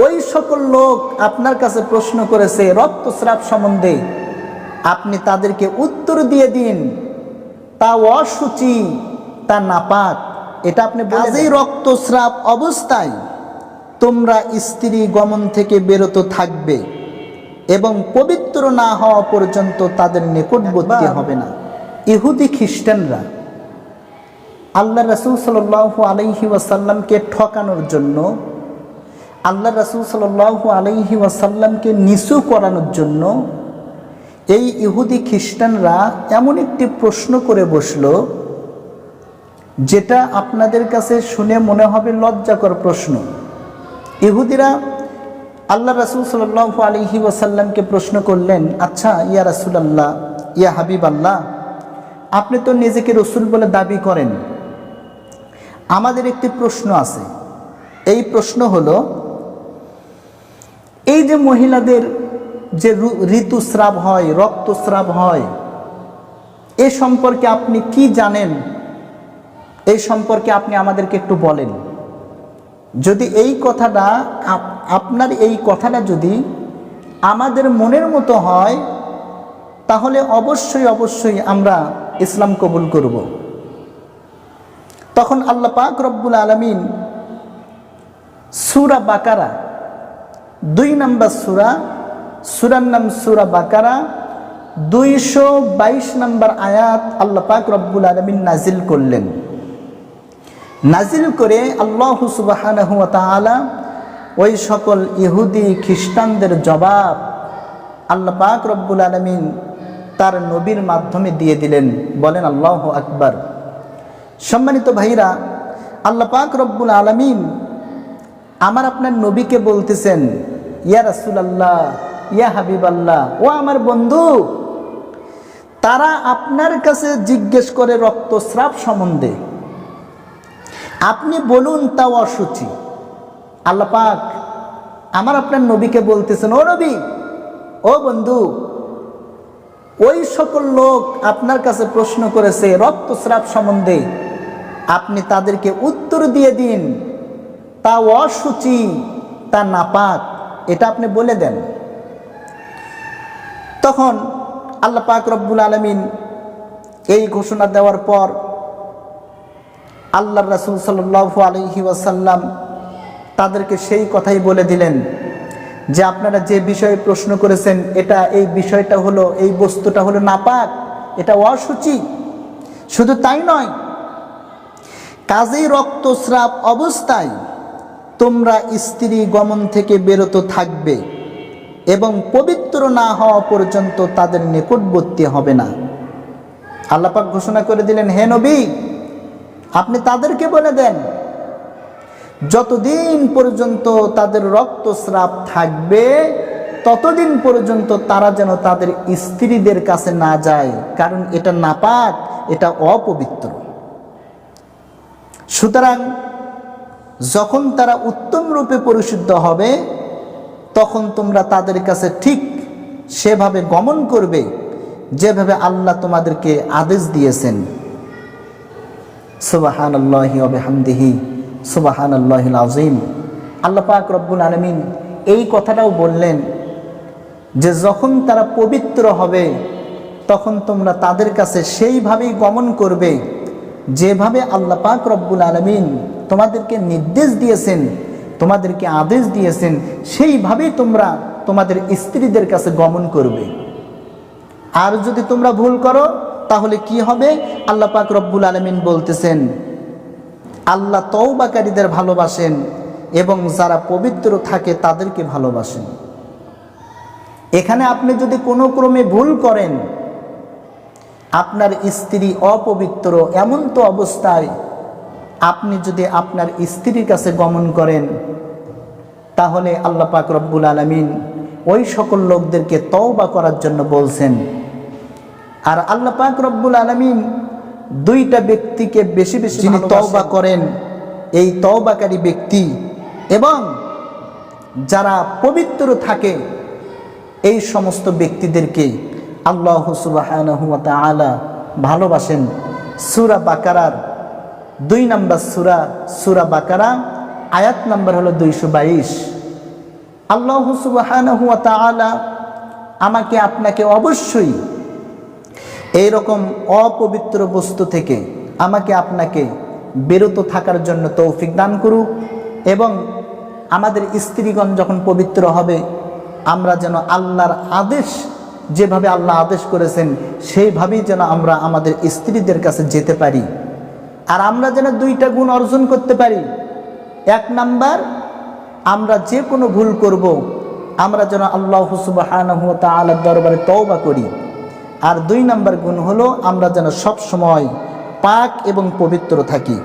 ওই সকল লোক আপনার কাছে প্রশ্ন করেছে রক্তস্রাব সম্বন্ধে, আপনি তাদেরকে উত্তর দিয়ে দিন তা অশুচি, তা নাপাক। এটা আপনি বলেই রক্তস্রাব অবস্থায় তোমরা স্ত্রী গমন থেকে বিরত থাকবে এবং পবিত্র না হওয়া পর্যন্ত তাদের নিকটবর্তী হবে না। ইহুদি খ্রিস্টানরা আল্লাহ রাসূল সাল্লাল্লাহু আলাইহি ওয়াসাল্লামকে ঠকানোর জন্য, আল্লাহ রাসূল সাল্লাল্লাহু আলাইহি ওয়াসাল্লামকে নিচু করানোর জন্য এই ইহুদি খ্রিস্টানরা এমন একটি প্রশ্ন করে বসলো যেটা আপনাদের কাছে শুনে মনে হবে লজ্জাকর প্রশ্ন। ইহুদিরা আল্লাহ রাসূল সাল্লাল্লাহু আলাইহি ওয়াসাল্লামকে প্রশ্ন করলেন, আচ্ছা ইয়া রাসূলুল্লাহ, ইয়া হাবিব আল্লাহ, আপনি তো নিজেকে রসুল বলে দাবি করেন, আমাদের একটি প্রশ্ন আছে। এই প্রশ্ন হলো, এই যে মহিলাদের যে ঋতুস্রাব হয়, রক্তস্রাব হয়, এ সম্পর্কে আপনি কি জানেন? এই সম্পর্কে আপনি আমাদেরকে একটু বলেন। যদি এই কথাটা আপনার এই কথাটা যদি আমাদের মনের মতো হয়, তাহলে অবশ্যই অবশ্যই আমরা ইসলাম কবুল করব। তখন আল্লাহ পাক রব্বুল আলামিন সূরা বাকারা 2 নম্বর সূরার নাম সূরা বাকারা 222 নম্বর আয়াত আল্লাহ পাক রব্বুল আলামিন নাজিল করলেন। নাজিল করে আল্লাহ সুবহানাহু ওয়া তাআলা ওই সকল ইহুদি খ্রিস্টানদের জবাব আল্লাহ পাক রব্বুল আলামিন তার নবীর মাধ্যমে দিয়ে দিলেন। বলেন আল্লাহু আকবার। সম্মানিত ভাইরা, আল্লাহ পাক রব্বুল আলামিন আমার আপনার নবীকে বলতেছেন, ইয়া রাসূলুল্লাহ, ইয়া হাবিবাল্লাহ, ও আমার বন্ধু, তারা আপনার কাছে জিজ্ঞেস করে রক্তস্রাব সম্বন্ধে, আপনি বলুন তা অশুচি। আল্লাহ পাক আমার আপনার নবীকে বলতেছেন, ও নবী, ও বন্ধু, ওই সকল লোক আপনার কাছে প্রশ্ন করেছে রক্তস্রাব সম্বন্ধে, আপনি তাদেরকে উত্তর দিয়ে দিন তা অশুচি, তা নাপাক। এটা আপনি বলে দেন। তখন আল্লাহ পাক রব্বুল আলামিন এই ঘোষণা দেওয়ার পর আল্লাহর রাসূল সাল্লাল্লাহু আলাইহি ওয়াসাল্লাম তাদেরকে সেই কথাই বলে দিলেন যে আপনারা যে বিষয়ে প্রশ্ন করেছেন, এই বিষয়টা হলো, এই বস্তুটা হলো নাপাক, এটা অশুচি। শুধু তাই নয়, কাজেই রক্তস্রাব অবস্থায় তোমরা স্ত্রী গমন থেকে বিরত থাকবে এবং পবিত্র না হওয়া পর্যন্ত তাদের নিকটবর্তী হবে না। আল্লাহ পাক ঘোষণা করে দিলেন, হে নবী, আপনি তাদেরকে বলে দেন যতদিন পর্যন্ত তাদের রক্তস্রাব থাকবে ততদিন পর্যন্ত তারা যেন তাদের স্ত্রীদের কাছে না যায়, কারণ এটা নাপাক, এটা অপবিত্র। সুতরাং যখন তারা উত্তম রূপে পরিশুদ্ধ হবে তখন তোমরা তাদের কাছে ঠিক সেভাবে গমন করবে যেভাবে আল্লাহ তোমাদেরকে আদেশ দিয়েছেন। সুবহানাল্লাহি ওয়া বিহামদিহি সুবহানাল্লাহিল আযীম। আল্লাহ পাক রব্বুল আলামিন এই কথাটাও বললেন যে যখন তারা পবিত্র হবে তখন তোমরা তাদের কাছে সেইভাবেই গমন করবে যেভাবে আল্লাহ পাক রব্বুল আলামিন তোমাদেরকে নির্দেশ দিয়েছেন, তোমাদেরকে আদেশ দিয়েছেন, সেইভাবেই তোমরা তোমাদের স্ত্রীদের কাছে গমন করবে। আর যদি তোমরা ভুল করো তাহলে কি হবে? আল্লাহ পাক রব্বুল আলামিন বলতেছেন, আল্লাহ তওবাকারীদের ভালোবাসেন এবং যারা পবিত্র থাকে তাদেরকে ভালোবাসেন। এখানে আপনি যদি কোনো ক্রমে ভুল করেন, আপনার স্ত্রী অপবিত্র এমন তো অবস্থায় আপনি যদি আপনার স্ত্রীর কাছে গমন করেন, তাহলে আল্লাহ পাক রব্বুল আলামিন ওই সকল লোকদেরকে তওবা করার জন্য বলছেন। আর আল্লাহ পাক রব্বুল আলামিন দুইটা ব্যক্তিকে বেশি বেশি যিনি তওবা করেন, এই তওবাকারী ব্যক্তি এবং যারা পবিত্র থাকে, এই সমস্ত ব্যক্তিদেরকে আল্লাহ সুবহানাহু ওয়া তাআলা ভালোবাসেন। সূরা বাকারার 2 নম্বর সূরা বাকারা আয়াত নাম্বার হলো 222। আল্লাহ সুবহানাহু ওয়া তাআলা আমাকে আপনাকে অবশ্যই এইরকম অপবিত্র বস্তু থেকে আমাকে আপনাকে বিরত থাকার জন্য তৌফিক দান করুক, এবং আমাদের স্ত্রীগণ যখন পবিত্র হবে আমরা যেন আল্লাহর আদেশ, যেভাবে আল্লাহ আদেশ করেছেন সেইভাবেই যেন আমরা আমাদের স্ত্রীদের কাছে যেতে পারি। আর আমরা যেন দুইটা গুণ অর্জন করতে পারি। এক নাম্বার, আমরা যে কোনো ভুল করব আমরা যেন আল্লাহ সুবহানাহু ওয়া তাআলার দরবারে তওবা করি। আর দুই নাম্বার গুণ হলো আমরা যেন সব সময় পাক এবং পবিত্র থাকি।